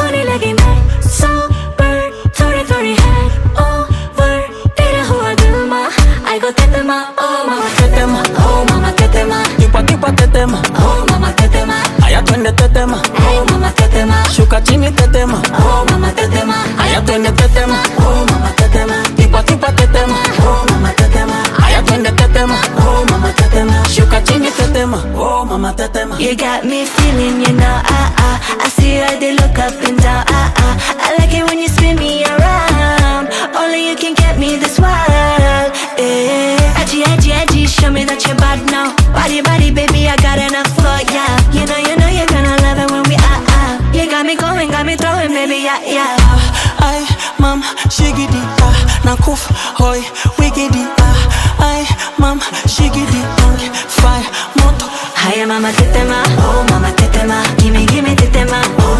होने लगी मैं sober, थोड़ी head over, तेरा हुआ दिल मा, I go tetema, oh mama tetema, oh mama tetema, Kipa tetema, oh mama tetema, aya twende tetema, hey mama tetema, shuka chini tetema, oh mama tetema, aya twende tetema, oh mama tetema, kipa tetema, oh mama tetema, aya twende tetema, oh mama tetema, shuka chini tetema, oh mama tetema. You got me feeling, you know, I see how they look up and down, I like it when you spin me around. Only you can get me this wild, eh. Edgy, show me that you're bad now. Body, baby, I got enough for ya. You know you're gonna love it when we You got me going, got me throwing, baby, yeah. Ay, mam, shigidi, nakuf, hoy, wigidi, ay, mam, shigidi, fire, moto. Hiya, mama tetema, oh